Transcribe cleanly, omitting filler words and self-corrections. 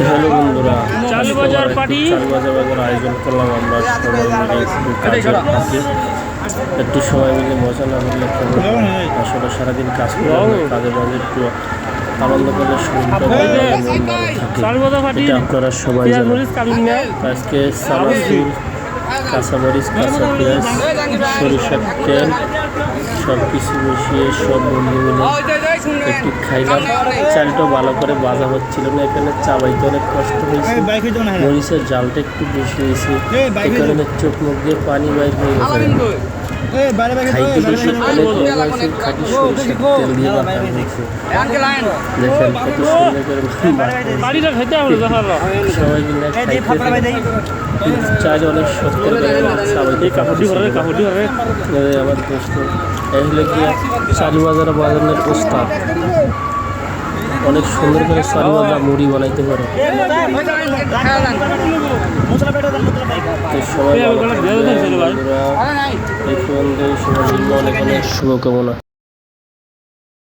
Hello বন্ধুরা, চালু বাজার পার্টি বাজার আয়োজন করলাম আমরা একটু সময় মিলে মজা না করলে আসলে সারাদিন কাজ করলাম, কাজে বাজে একটু আনন্দ করলে শরীরটা আপনারা সবাই জানেন। আজকে সালাসুর, কাঁচামরিচ, কাঁচা পেঁয়াজ, সরিষার তেল সব কিছু মিশিয়ে সব বন্ধু মিলে একটু খাইলাম। চালটা ভালো করে ভাজা হচ্ছিল না, এখানে চাবাইতে অনেক কষ্ট হয়েছে, মরিচের জালটা একটু বেশি হয়েছে, এই কারণে চোখ মুখ দিয়ে পানি বাইর হয়ে গেছে। খাইতে বেশি অনেক মজা হয়েছে, খাঁটি সরিষার তেল দিয়ে মাখা হয়েছে। দেখেন কত সুন্দর করে সবাই মিলে খাইতে, কিন্তু চাল অনেক শক্ত আমার দোস্ত এই হলে গিয়ে চালু বাজারে বাজানোর প্রস্তাব। অনেক সুন্দর করে চালু বাজার মুড়ি বানাইতে পারে। সবাই অনেক অনেক শুভকামনা।